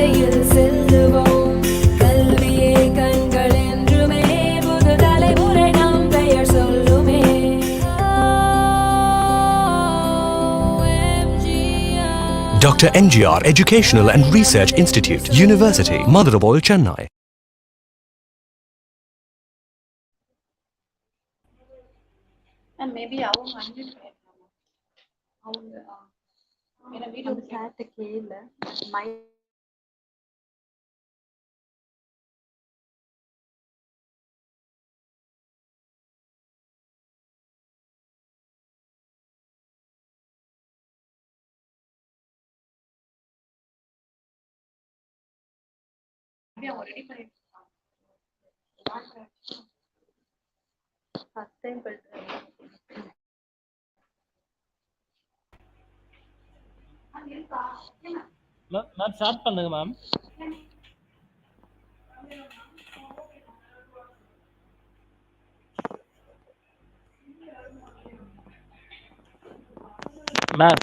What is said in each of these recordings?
பாதையில் செல்லுவோம். கல்வியே கண்கள் என்றுமே புது தலைமுறை நம் பெயர் சொல்லுமே. Dr.M.G.R Educational and Research Institute, University, Maduravoyal, Chennai. And maybe அவங்க அன்மியூட் பண்ணிருக்காங்க. அவங்க ஏன்னா வீடியோ சார்ட்ட கேள மை அவங்க ரெடி பண்ணிட்டு இருக்காங்க. ஃபர்ஸ்ட் டைம் பண்றேன். மேம் ஸ்டார்ட் பண்ணுங்க மேம். மேம்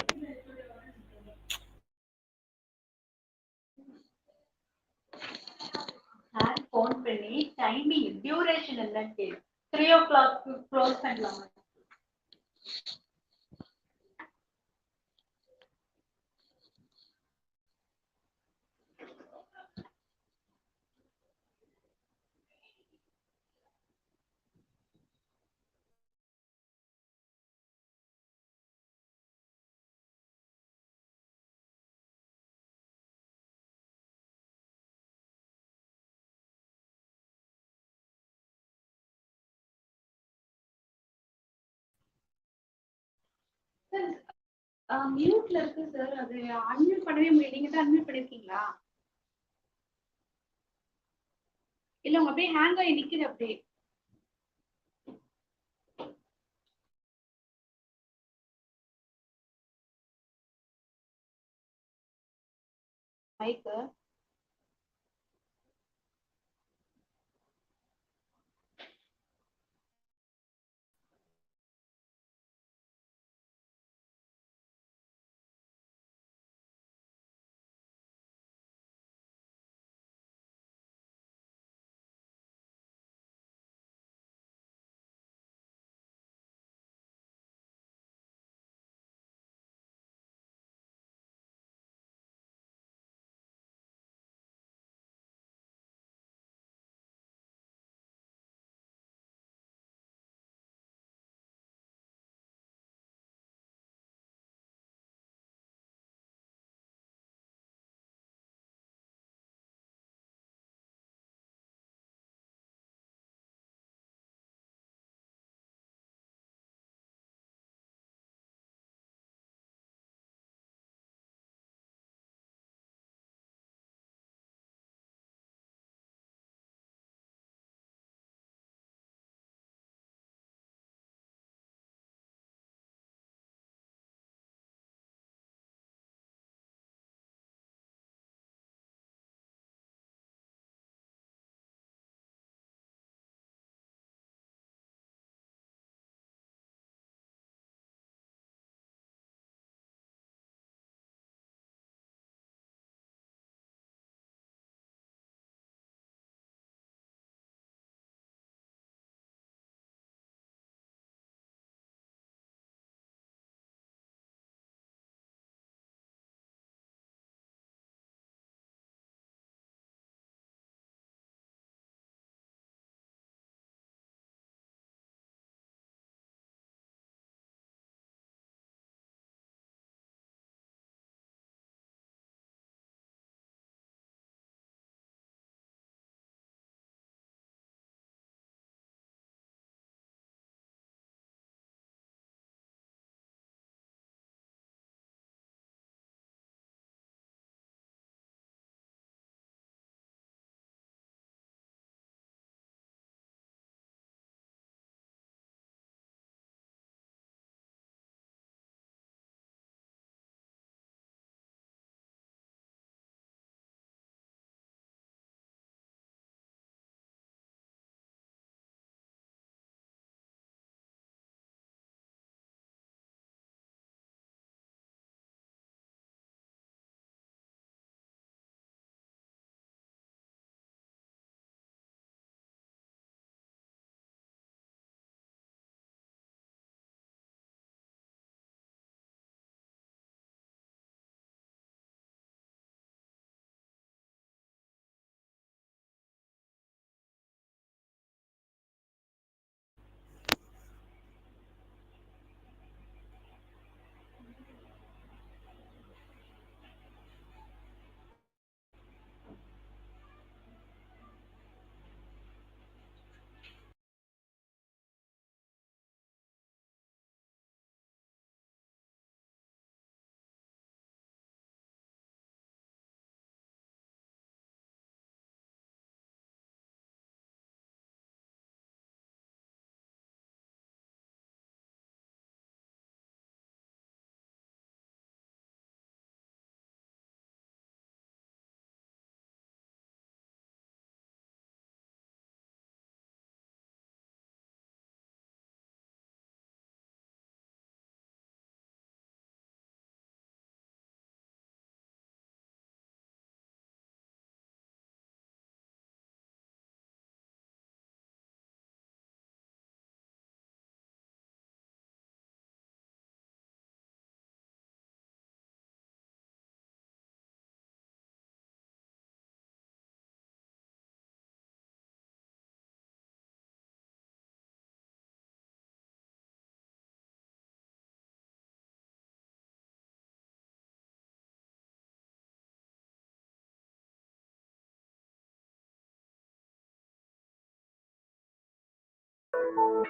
சார் ஃபோன் பண்ணி டைமிங் டியூரேஷன் என்னன்னு கேளு. 3 o'clock க்ளோஸ் பண்ணலாம். மியூட்ல இருக்கு சார். அது அன்மியூட் பண்ணவே முடியல. நீங்க தான் அன்மியூட் பண்ணிருக்கீங்களா? இல்ல உங்க அப்படியே ஹேங் ஆகி நிக்குது அப்படியே. Mike Hello.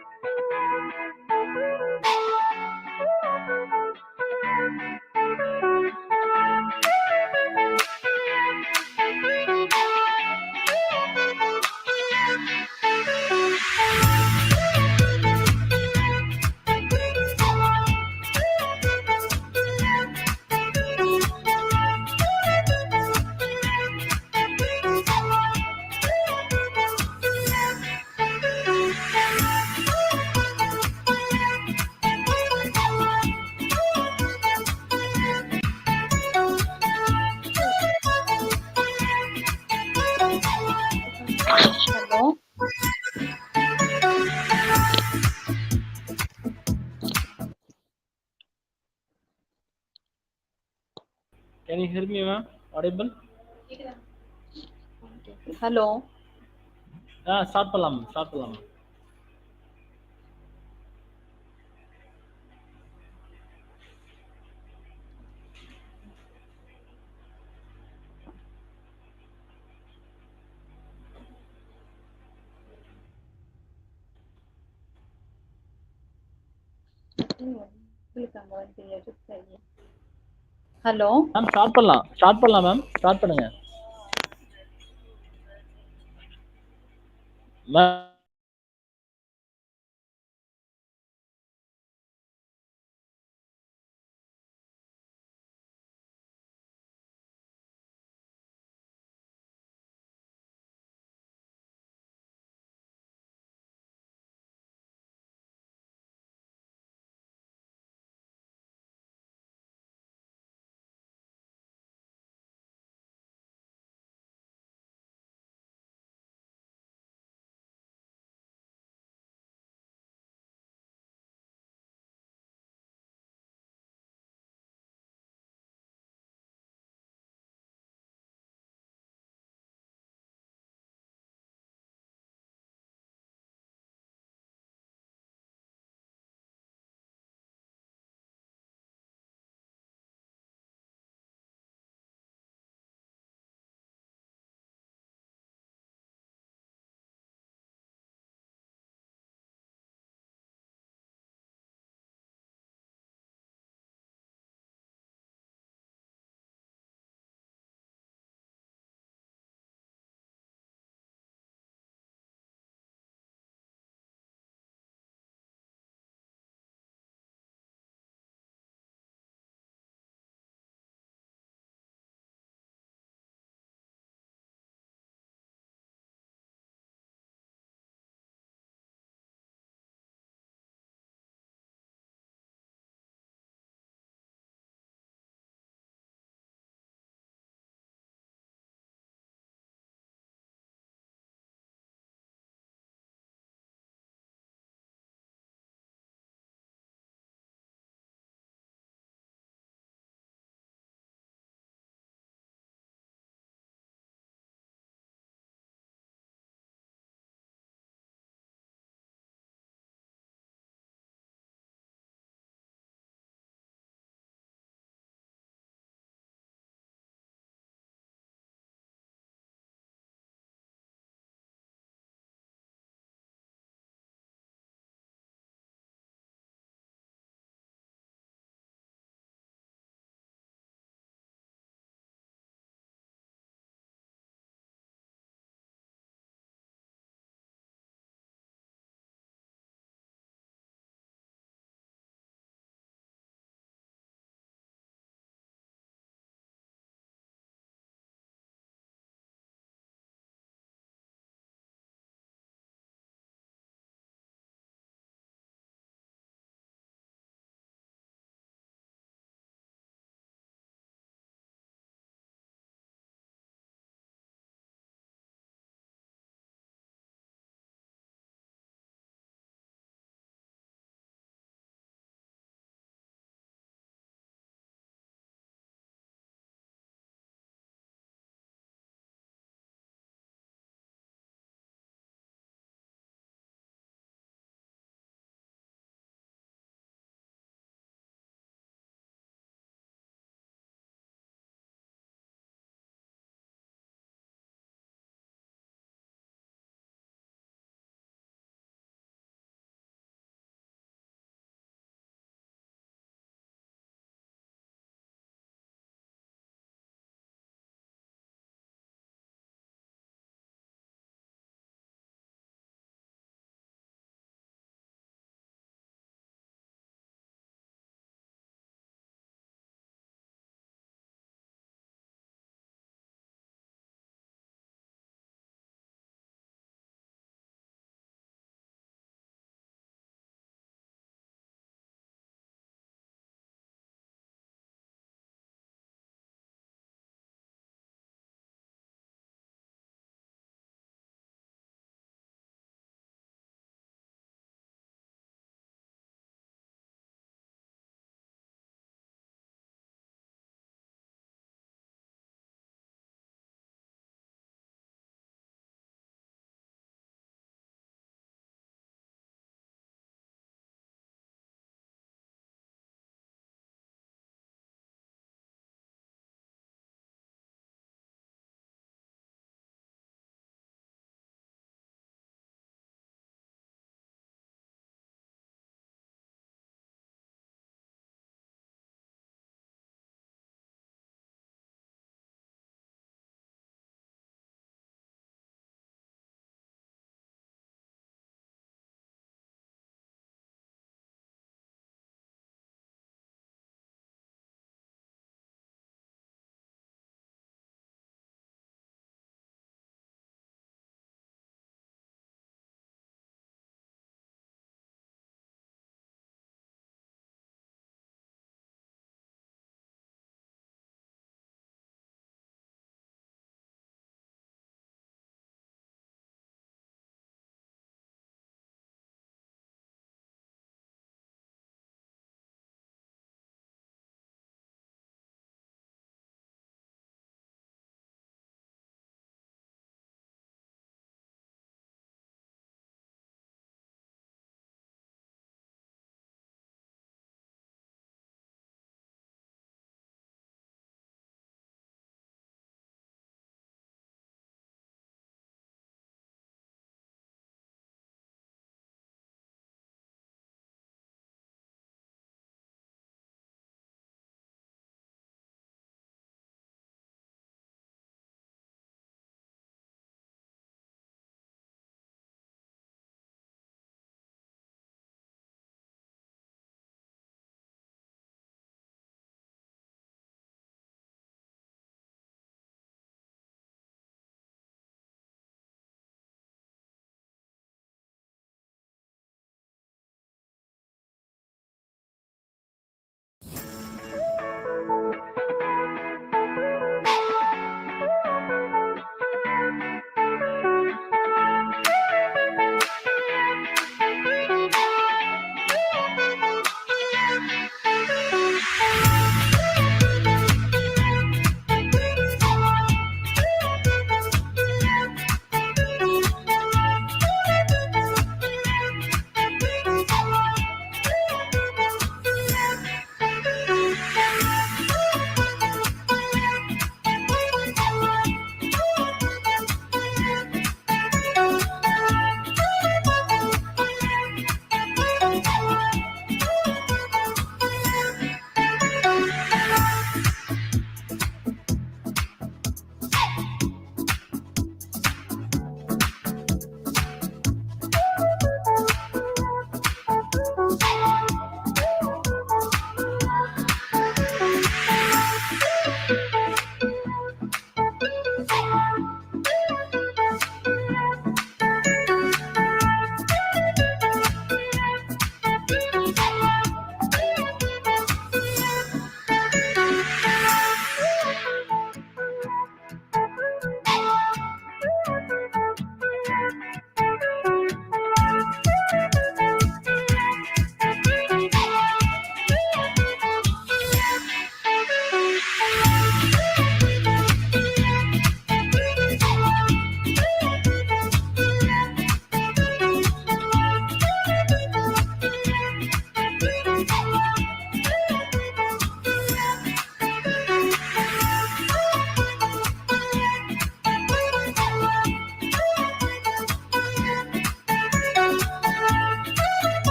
Can you hear me, ma'am? Audible? Hello. Start பண்ணலாம் ஸ்டார்ட் பண்ணலாம். ஹலோ. மேம் ஸ்டார்ட் பண்ணலாம் மேம், ஸ்டார்ட் பண்ணுங்க ma'am.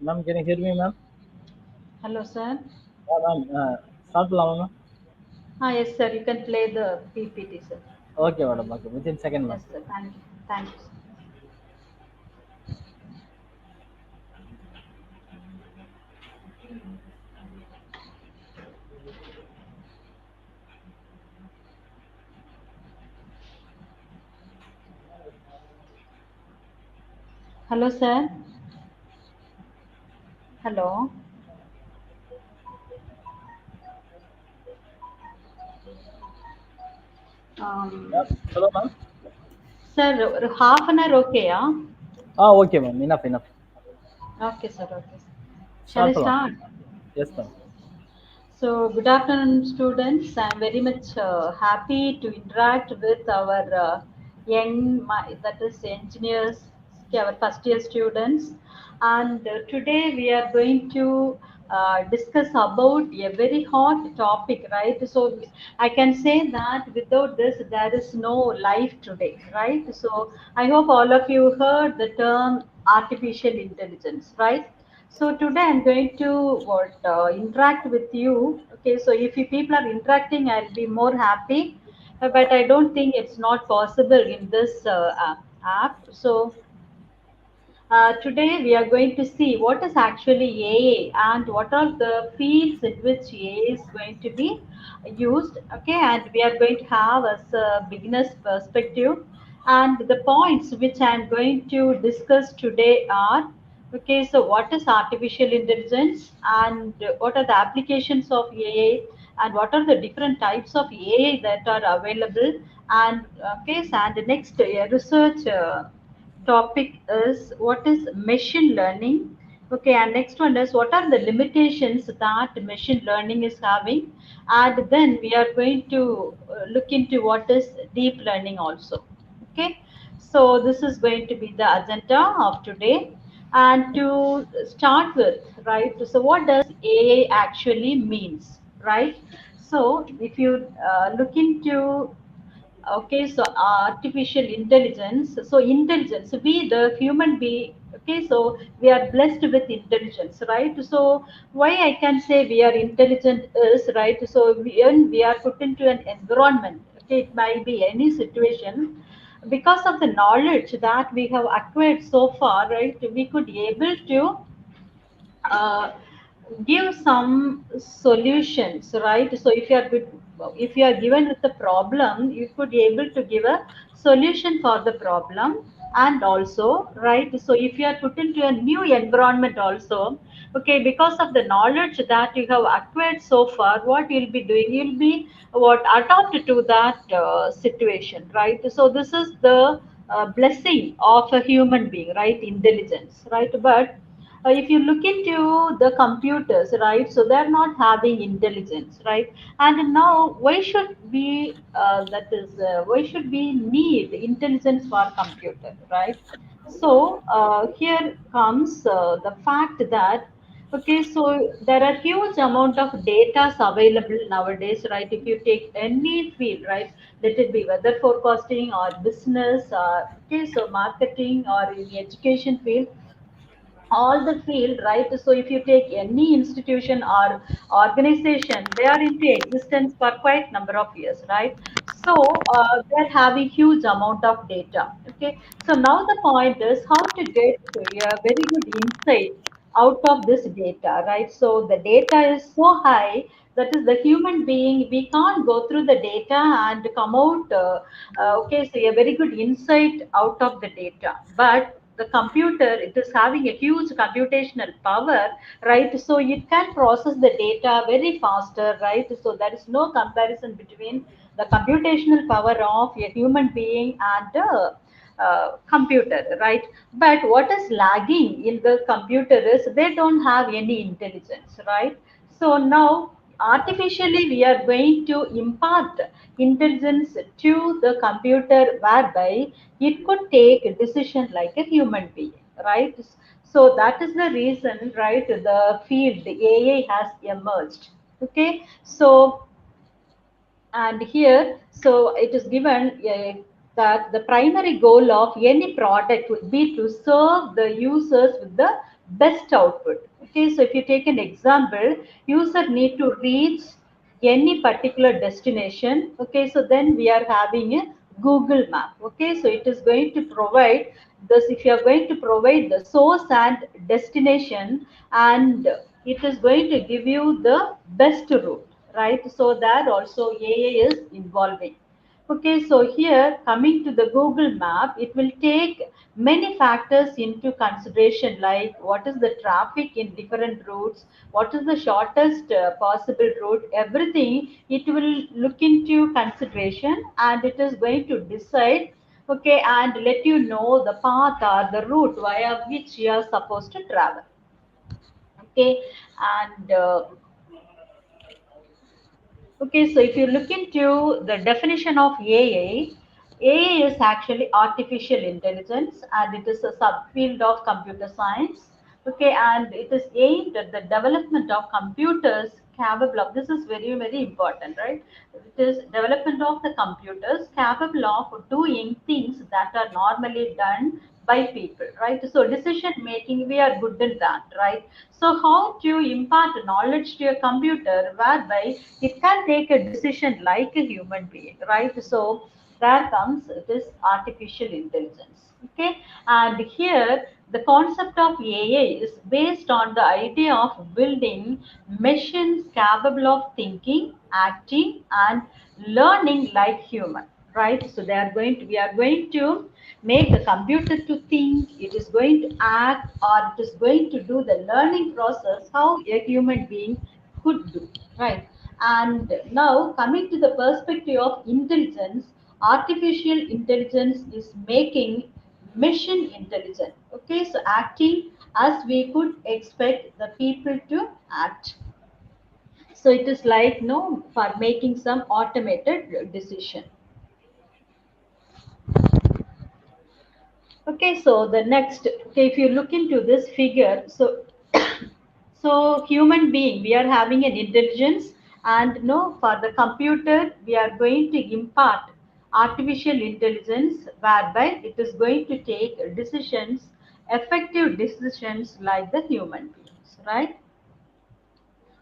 Ma'am, can you hear me, ma'am? Hello, sir. Ma'am, start பண்ணலாமா ma'am? Yes, sir. You can play the PPT, sir. Okay, madam. Okay, within second, ma'am. Yes, sir. Thank you. Thank you, sir. Hello, sir. Hello. Ma'am, hello, ma'am. Sir, half an hour okay, yeah? Okay, ma'am. Enough, enough. Okay, sir. Okay. Shall Start I பண்ணலாம். start? Yes, ma'am. So, good afternoon, students. I'm very much happy to interact with our that is engineers, our first year students. And today we are going to discuss about a very hot topic, right? So, I can say that without this, there is no life today, right? So, I hope all of you heard the term artificial intelligence, right? So today I'm going to interact with you. Okay, so if you people are interacting, I'll be more happy. But I don't think it's not possible in this app. So today we are going to see what is actually AA and what are the fields in which AA is going to be used. Okay, and we are going to have as a beginner's perspective. And the points which I am going to discuss today are okay. So what is artificial intelligence and what are the applications of AA and what are the different types of AI that are available and okay, and the next research. Topic is what is machine learning. Okay, and next one is what are the limitations that machine learning is having, and then we are going to look into what is deep learning also. Okay, so this is going to be the agenda of today. And to start with, right, so what does AI actually means, right? So if you look into okay, so artificial intelligence. So intelligence, we the human being. Okay, so we are blessed with intelligence, right? So why I can say we are intelligent is right. So when we are put into an environment, okay, it might be any situation. Because of the knowledge that we have acquired so far, right, we could be able to uh, give some solutions, right? So if you are given with the problem, you could be able to give a solution for the problem. And also, right, so if you are put into a new environment also, okay, because of the knowledge that you have acquired so far, what you'll be doing, you'll be what adapt to that situation, right? So this is the blessing of a human being, right? Intelligence, right? But if you look into the computers, right, so they're not having intelligence, right? And now why should we that is why should we need intelligence for computer, right? So here comes the fact that okay, so there are huge amount of data available nowadays, right? If you take any field, right, let it be weather forecasting or business, okay, so marketing or in the education field, all the field, right? So if you take any institution or organization, they are into existence for quite number of years, right? So they're having huge amount of data. Okay, so now the point is how to get a very good insight out of this data, right? So the data is so high, that is the human being, we can't go through the data and come out okay, so a very good insight out of the data. But the computer, it is having a huge computational power, right? So it can process the data very faster, right? So there is no comparison between the computational power of a human being and a computer, right? But what is lagging in the computer is they don't have any intelligence, right? So now artificially we are going to impart intelligence to the computer, whereby it could take a decision like a human being, right? So that is the reason, right, the field AI has emerged. Okay, so and here, so it is given that the primary goal of any product would be to serve the users with the best output. Okay, so if you take an example, user need to reach any particular destination. Okay, so then we are having a Google map. Okay, so it is going to provide this. If you are going to provide the source and destination, and it is going to give you the best route, right? So that also AI is involving. Okay, so here coming to the Google map, it will take many factors into consideration, like what is the traffic in different routes, what is the shortest possible route, everything it will look into consideration, and it is going to decide, okay, and let you know the path or the route via which you are supposed to travel. Okay, and okay, so if you look into the definition of AI is actually artificial intelligence, and it is a subfield of computer science. Okay, and it is aimed at the development of computers capable of, this is very, very important, right? It is development of the computers capable of doing things that are normally done by people, right? So decision making, we are good in that, right? So how to impart knowledge to a computer whereby it can take a decision like a human being, right? So there comes this artificial intelligence. Okay, and here the concept of AI is based on the idea of building machines capable of thinking, acting, and learning like human, right? So they are going to, we are going to make the computer to think, it is going to act, or it is going to do the learning process how a human being could do, right? And now coming to the perspective of intelligence, artificial intelligence is making machine intelligent. Okay, so acting as we could expect the people to act. So it is like no for making some automated decision. Okay, so the next, okay, if you look into this figure, so so human being, we are having an intelligence, and no, for the computer, we are going to impart artificial intelligence, whereby it is going to take decisions, effective decisions like the human beings, right?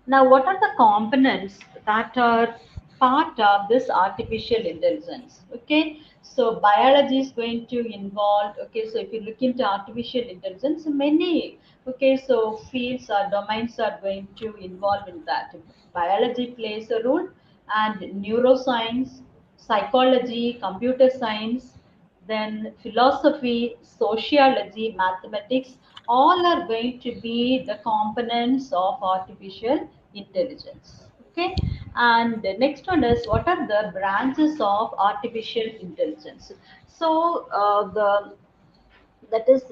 Now, what are the components that are part of this artificial intelligence? Okay, so biology is going to involve. Okay, so if you look into artificial intelligence, many okay, so fields or domains are going to involve in that. Biology plays a role, and neuroscience, psychology, computer science, then philosophy, sociology, mathematics, all are going to be the components of artificial intelligence. Okay, And the next one is, what are the branches of artificial intelligence? So the that is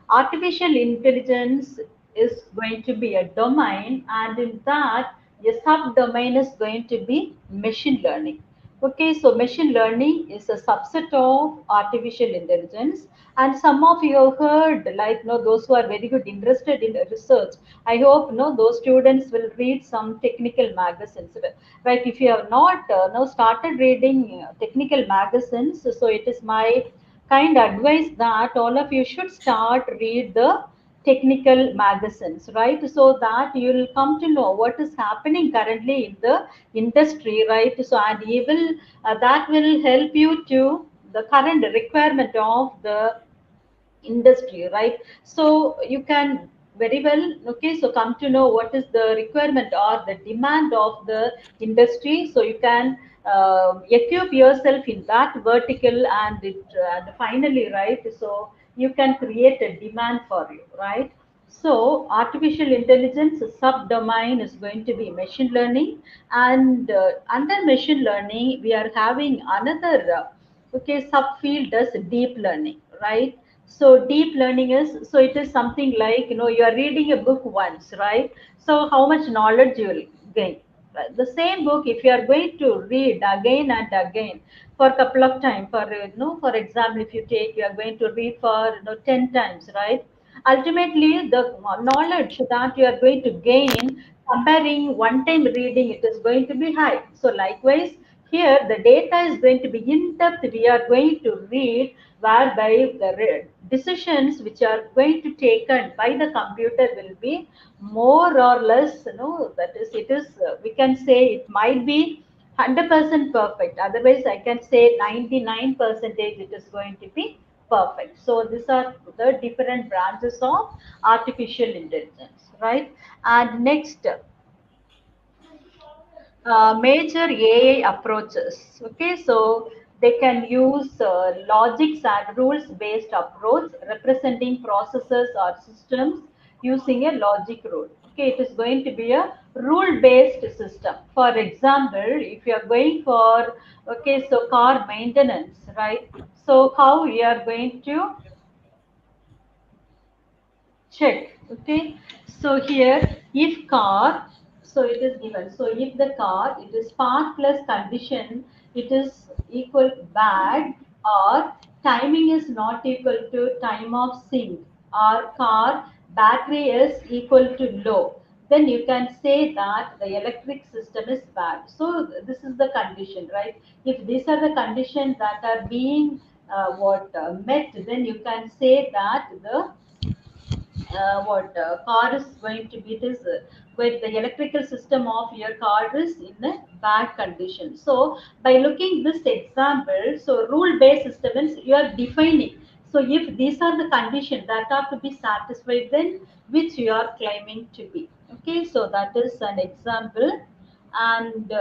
artificial intelligence is going to be a domain, and in that a subdomain is going to be machine learning. Okay, so machine learning is a subset of artificial intelligence, and some of you have heard, like, those who are very good interested in research, I hope those students will read some technical magazines, right? If you have not started reading technical magazines, so it is my kind advice that all of you should start read the technical magazines, right? So that you will come to know what is happening currently in the industry, right? So and you will that will help you to the current requirement of the industry, right? So you can very well, okay, so come to know what is the requirement or the demand of the industry, so you can equip yourself in that vertical, and finally, right, so you can create a demand for you, right? So artificial intelligence subdomain is going to be machine learning, and under machine learning we are having another okay subfield as deep learning, right? So deep learning is, so it is something like, you are reading a book once, right? So how much knowledge you will gain, right? The same book, if you are going to read again and again for a couple of times, for for example, if you take, you are going to read for 10 times, right? Ultimately the knowledge that you are going to gain comparing one time reading, it is going to be high. So likewise here the data is going to be in depth, we are going to read, whereby the decisions which are going to taken by the computer will be more or less, that is, it is we can say it might be 100% perfect, otherwise I can say 99 percentage it is going to be perfect. So these are the different branches of artificial intelligence, right? And next, major AI approaches. Okay, so they can use logics and rules based approach representing processes or systems using a logic rule. Okay, it is going to be a rule based system. For example, if you are going for, okay, so car maintenance, right? So how you are going to check, okay? So here, if car, so it is given, so if the car, it is spark plus condition, it is equal bad, or timing is not equal to time of sync, or car battery is equal to low, then you can say that the electric system is bad. So this is the condition, right? If these are the conditions that are being met, then you can say that the what car is going to be, it is with the electrical system of your car is in a bad condition. So by looking this example, so rule based system means you are defining, so if these are the conditions that are to be satisfied, then which you are claiming to be, okay? So that is an example. And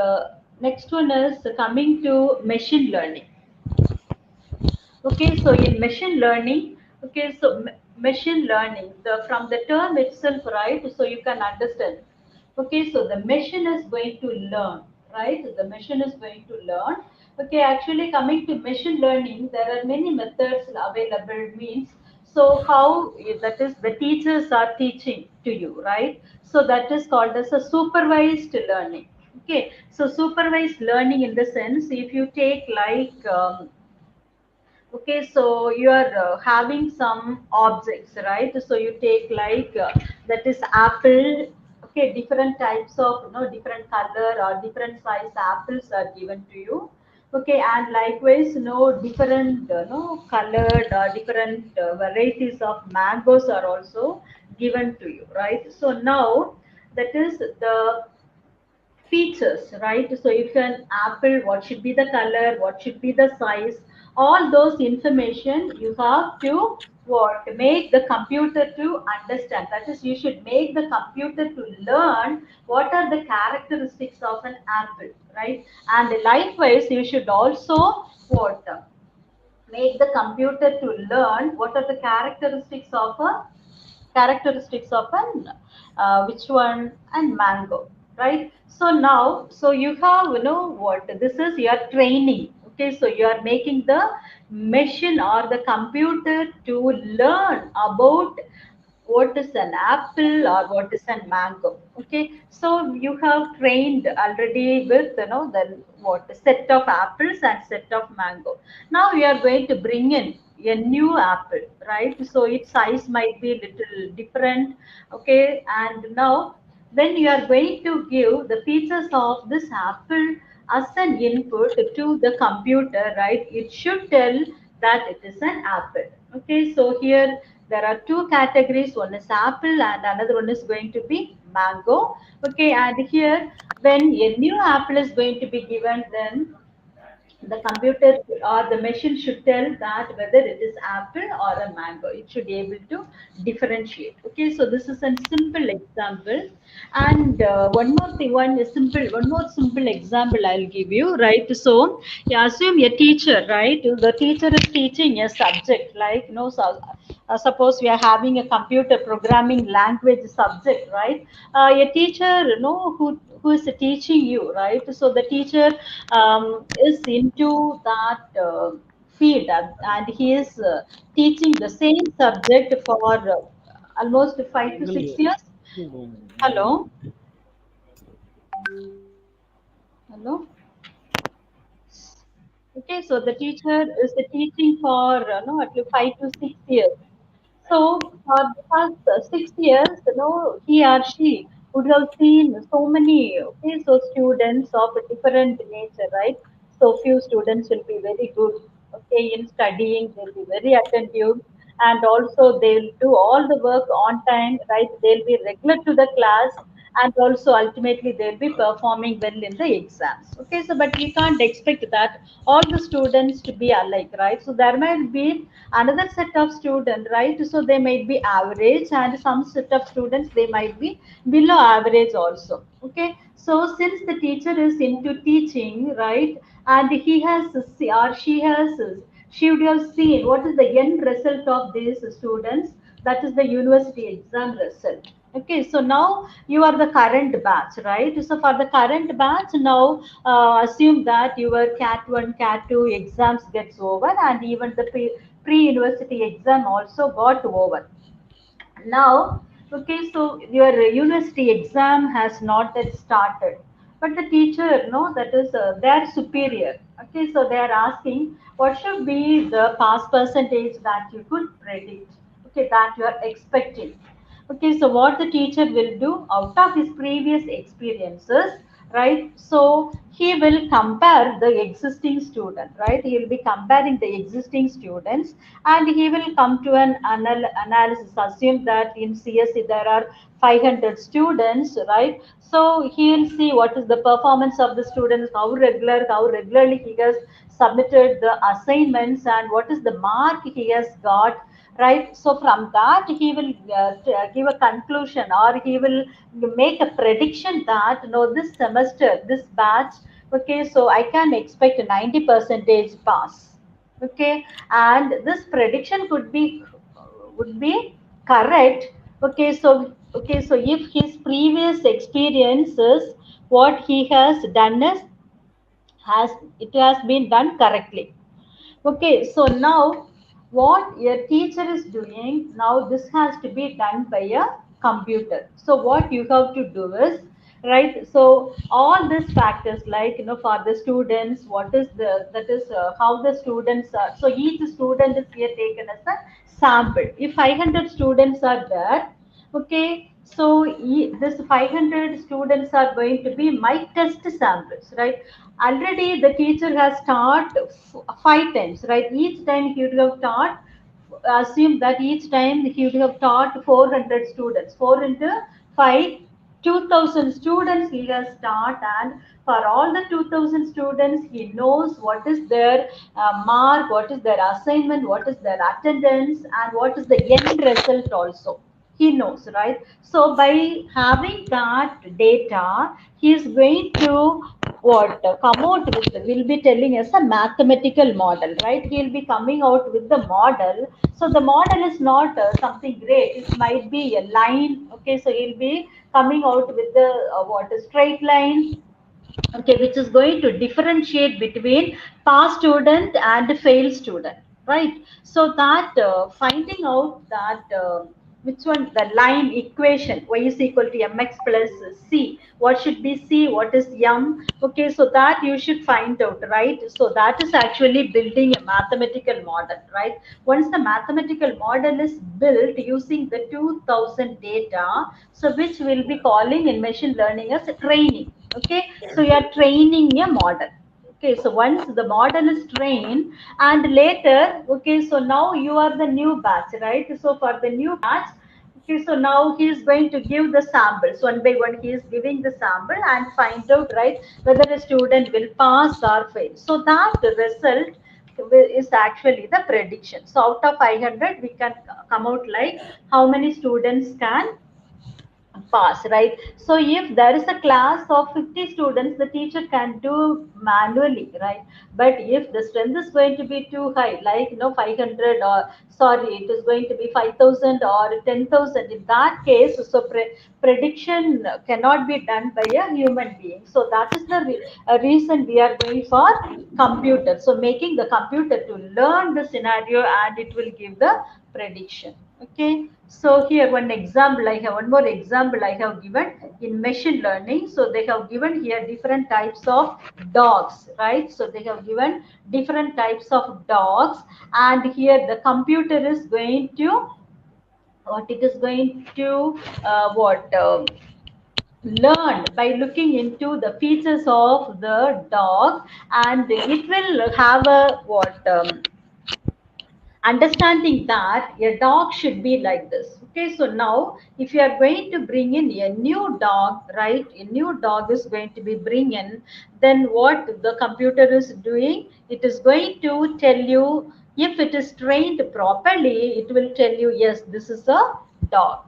next one is coming to machine learning. Okay, so in machine learning, okay, so machine learning, the from the term itself, right? So you can understand. Okay, so the machine is going to learn, right? The machine is going to learn. Okay, actually coming to machine learning, there are many methods available. Means, so how that is the teachers are teaching to you, right? So that is called as a supervised learning. Okay, so supervised learning in the sense, if you take like okay, so you are having some objects, right? So you take like that is apple. Okay, different types of, different color or different size apples are given to you. Okay, and likewise, different colored or different varieties of mangoes are also given to you, right? So now that is the features, right? So if an apple, what should be the color, what should be the size, all those information you have to what make the computer to understand. That is, you should make the computer to learn what are the characteristics of an apple, right? And likewise, you should also what make the computer to learn what are the characteristics of an which one, and mango. right? So now, so you have, what this is, your training. Okay, so you are making the machine or the computer to learn about what is an apple or what is a mango. Okay, so you have trained already with, the what set of apples and set of mango. Now you are going to bring in a new apple, right? So its size might be little different. Okay, and now then you are going to give the features of this apple as an input to the computer, right? It should tell that it is an apple. Okay, so here there are two categories. One is apple and another one is going to be mango. Okay, and here when a new apple is going to be given, then the computer or the machine should tell that whether it is apple or a mango. It should be able to differentiate. Okay, so this is a simple example. And one more thing, one more simple example I'll give you, right? So you assume a teacher, right? The teacher is teaching a subject, like, so, suppose we are having a computer programming language subject, right? A teacher, who is teaching you, right? So the teacher is into that field, and he is teaching the same subject for almost 5 to 6 years. Hello, hello. Okay, so the teacher is teaching for at least 5 to 6 years. So for the first 6 years, he or she would have seen so many, okay, so students of a different nature, right? So few students will be very good, okay, in studying, they'll be very attentive, and also they'll do all the work on time, right? They'll be regular to the class, and also ultimately they'll be performing well in the exams. Okay, so but we can't expect that all the students to be alike, right? So there might be another set of students, right? So they might be average, and some set of students they might be below average also. Okay, so since the teacher is into teaching, right, and he has or she would have seen what is the end result of these students, that is the university exam result. Okay, so now you are the current batch, right? So for the current batch, now assume that your cat 1 cat 2 exams gets over, and even the pre-university exam also got over. Now, okay, so your university exam has not yet started, but the teacher, no, that is their superior. Okay, so they are asking what should be the pass percentage that you could predict, okay, that you are expecting. Okay, so what the teacher will do out of his previous experiences, right? So he will compare the existing student, right? He will be comparing the existing students, and he will come to an analysis. Assume that in CSE there are 500 students, right? So he will see what is the performance of the students, how regularly he has submitted the assignments, and what is the mark he has got, right? So from that he will give a conclusion, or he will make a prediction that no, this semester, this batch, okay, so I can expect a 90 percentage pass. Okay, and this prediction could be would be correct. Okay, so if his previous experiences, what he has done is, has it has been done correctly. Okay, so now what your teacher is doing, now this has to be done by a computer. So what you have to do is, right, so all these factors, like, for the students, what is the, that is how the students are. So each student is here taken as a sample. If 500 students are there, okay, so this 500 students are going to be my test samples, right? Already the teacher has taught 5 times, right? Each time he would have taught, assume that each time he would have taught 400 students. 4 into 5, 2000 students he has taught, and for all the 2000 students he knows what is their mark, what is their assignment, what is their attendance, and what is the end result also. He knows, right? So by having that data, he is going to what come out with will be telling us a mathematical model, right? He'll be coming out with the model. So the model is not something great. It might be a line. Okay, so he'll be coming out with the what a straight line, okay, which is going to differentiate between pass student and fail student, right? So that finding out that which one the line equation y is equal to mx plus c, what should be c, what is m, okay, so that you should find out, right? So that is actually building a mathematical model, right? Once the mathematical model is built using the 2000 data, so which will be calling in machine learning as training. Okay, so you are training a model. Okay, so once the model is trained and later, okay, so now you are the new batch, right? So for the new batch, okay, so now he is going to give the samples one by one. He is giving the sample and find out, right, whether a student will pass or fail. So that result is actually the prediction. So out of 500 we can come out like how many students can pass, right? So if there is a class of 50 students, the teacher can do manually, right? But if the strength is going to be too high, like 500, or sorry, it is going to be 5,000 or 10,000, in that case, so prediction cannot be done by a human being. So that is the reason we are going for computer. So making the computer to learn the scenario and it will give the prediction. Okay, so here one example I have, one more example I have given in machine learning. So they have given here different types of dogs, right? So they have given different types of dogs, and here the computer is going to what it is going to what learn by looking into the features of the dog, and it will have a what understanding that a dog should be like this. Okay, so now if you are going to bring in a new dog, right, a new dog is going to be bring in, then what the computer is doing, it is going to tell you, if it is trained properly, it will tell you, yes, this is a dog.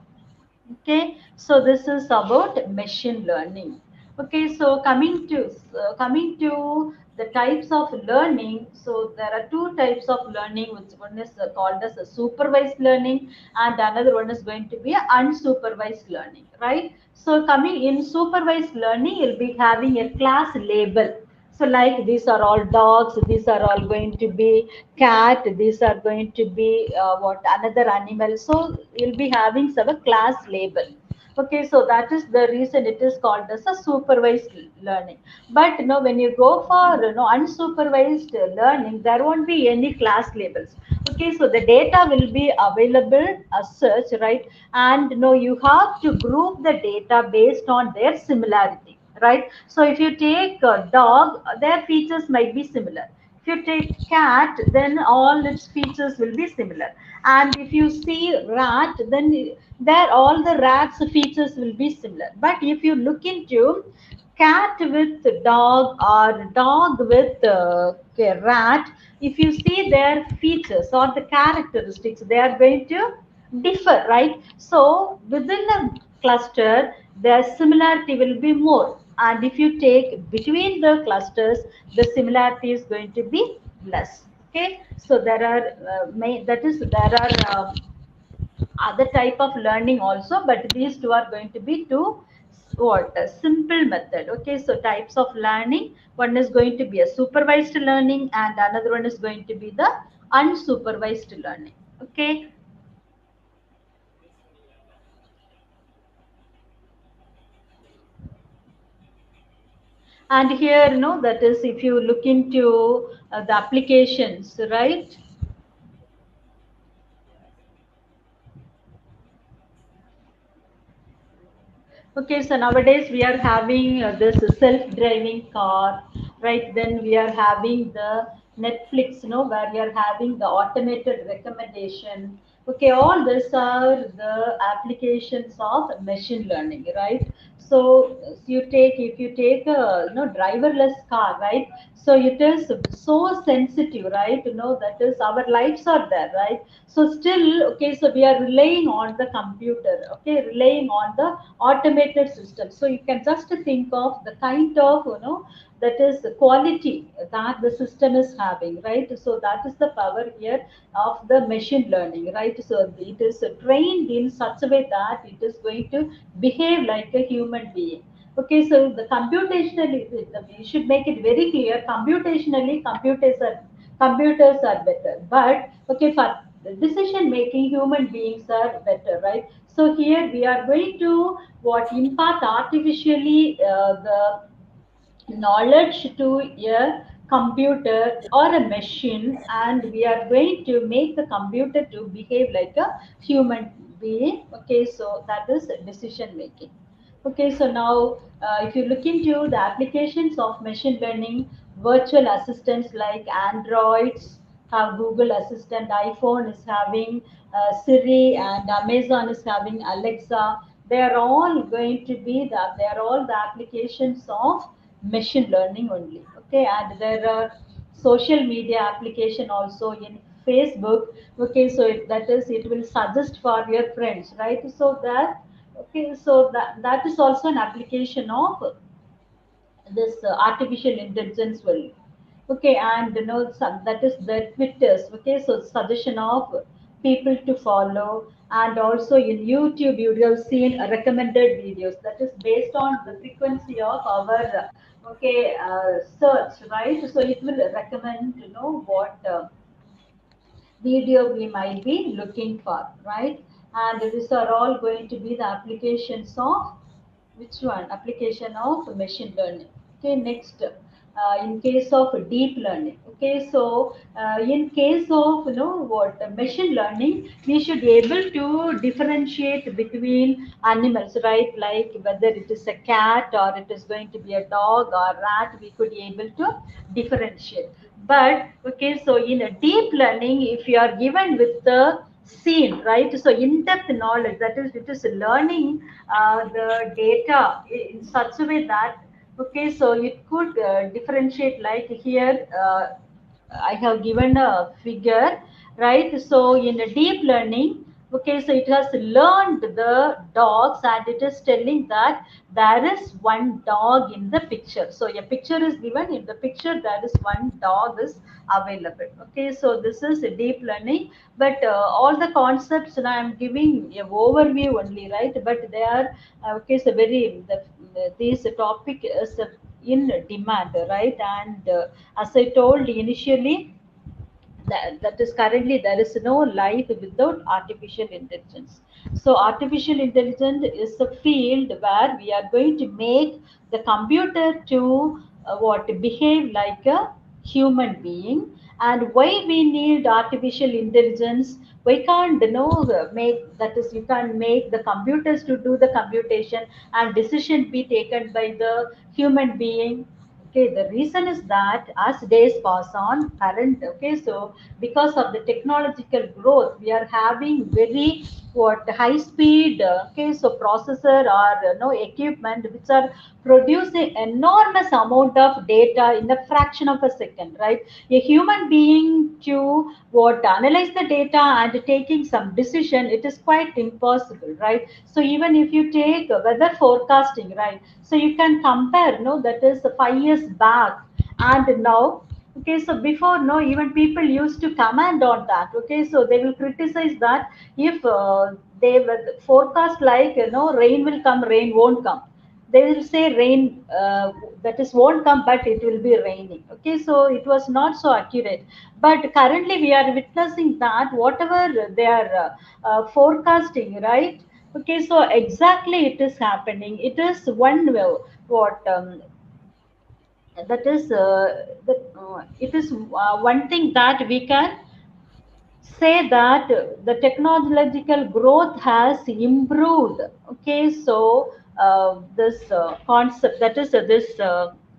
Okay, so this is about machine learning. Okay, so coming to the types of learning. So there are two types of learning, which one is called as a supervised learning, and another one is going to be a unsupervised learning, right? So coming in supervised learning, you'll be having a class label. So like these are all dogs, these are all going to be cat, these are going to be what another animal. So you'll be having some class label. Okay, so that is the reason it is called as a supervised learning. But when you go for unsupervised learning, there won't be any class labels. Okay, so the data will be available as such, right? And you have to group the data based on their similarity, right? So if you take a dog, their features might be similar. If you take cat, then all its features will be similar. And if you see rat, then there all the rat's features will be similar. But if you look into cat with dog or dog with rat, if you see their features or the characteristics, they are going to differ, right? So within a cluster, the similarity will be more. And if you take between the clusters, the similarity is going to be less. Okay, so there are there are other type of learning also, but these two are going to be two what a simple method. Okay, so types of learning, one is going to be a supervised learning and another one is going to be the unsupervised learning. Okay, and here that is if you look into the applications, right? Okay, so nowadays we are having this self-driving car, right? Then we are having the Netflix, where we are having the automated recommendation. Okay, all these are the applications of machine learning, right? So if you take a driverless car, right? So it is so sensitive, right? That is our lives are there, right? So still, okay, so we are relying on the computer, okay, relying on the automated system. So you can just think of the kind of that is the quality that the system is having, right? So that is the power here of the machine learning, right? So it is trained in such a way that it is going to behave like a human being. Okay, so the computationally, we should make it very clear. Computationally, computers are better, but okay, for decision making, human beings are better, right? So here we are going to what impart artificially the knowledge to a computer or a machine, and we are going to make the computer to behave like a human being. Okay, so that is decision making. Okay, so now if you look into the applications of machine learning, virtual assistants like Androids have Google Assistant, iPhone is having Siri, and Amazon is having Alexa. They are all going to be that. They are all the applications of machine learning only. Okay, and there are social media application also in Facebook. Okay, so that is, it will suggest for your friends, right? So that, okay, so that is also an application of this artificial intelligence will. Okay, and some, that is the Twitters. Okay, so suggestion of people to follow, and also in YouTube you will see recommended videos that is based on the frequency of our search, right? So it will recommend what video we might be looking for, right? And these are all going to be the applications of which one? Application of machine learning. Okay, next, in case of deep learning. Okay, so in case of what machine learning, we should be able to differentiate between animals, right? Like whether it is a cat or it is going to be a dog or rat, we could be able to differentiate. But okay, so in a deep learning, if you are given with the scene, right? So in-depth knowledge, that is, it is learning the data in such a way that okay, so it could differentiate. Like here, I have given a figure, right? So in a deep learning, okay, so it has learned the dogs, and it is telling that there is one dog in the picture. So a picture is given, in the picture there is one dog is available. Okay, so this is a deep learning, but all the concepts now I'm giving a overview only, right? But they are okay, so very this topic is in demand, right? And as I told initially, that is currently there is no life without artificial intelligence. So artificial intelligence is a field where we are going to make the computer to what behave like a human being. And why we need artificial intelligence? We can't make, that is, you can't make the computers to do the computation and decision be taken by the human being. Okay, the reason is that as days pass on, current, okay, so because of the technological growth, we are having very what high speed, okay, so processor or equipment which are producing enormous amount of data in a fraction of a second, right? A human being to what analyze the data and taking some decision, it is quite impossible, right? So even if you take weather forecasting, right? So you can compare, no, that is 5 years back and now. Okay, so before, no, even people used to comment on that. Okay, so they will criticize that if they will forecast like rain will come, rain won't come. They will say rain that is won't come, but it will be raining. Okay, so it was not so accurate. But currently we are witnessing that whatever they are forecasting, right? Okay, so exactly it is happening. It is one way what that is it is one thing that we can say that the technological growth has improved. Okay, so this concept, that is this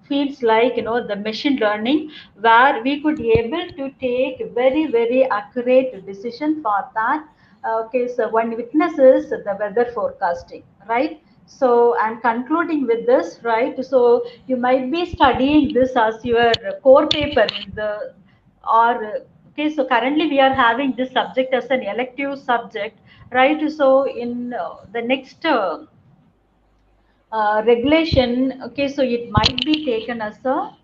feels like the machine learning, where we could be able to take very accurate decision for that. Okay, so one witnesses the weather forecasting, right? So I'm concluding with this, right? So you might be studying this as your core paper in the, or okay, so currently we are having this subject as an elective subject, right? So in the next regulation. Okay, so it might be taken as a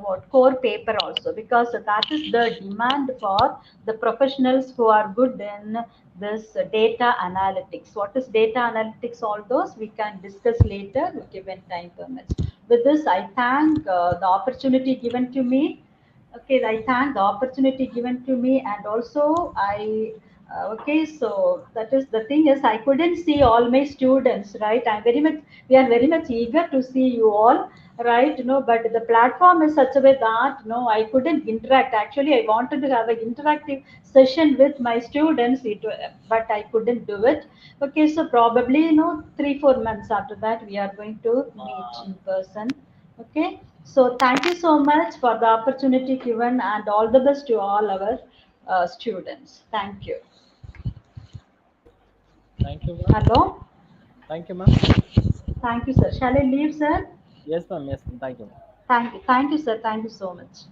what core paper also, because that is the demand for the professionals who are good in this data analytics. What is data analytics? All those we can discuss later, okay, when time permits. With this, I thank the opportunity given to me. Okay, I thank the opportunity given to me, and also I okay, so that is the thing is I couldn't see all my students, right? I'm very much, we are very much eager to see you all, right? But the platform is such a way that I couldn't interact. Actually, I wanted to have an interactive session with my students, but I couldn't do it. Okay, so probably 3-4 months after that we are going to meet in person. Okay, so thank you so much for the opportunity given, and all the best to all our students. Thank you. Thank you, ma'am. Hello. Thank you, ma'am. Thank you, sir. Shall I leave, sir? Yes, ma'am. Yes, ma'am. Thank you, ma'am. Thank you. Thank you, sir. Thank you so much.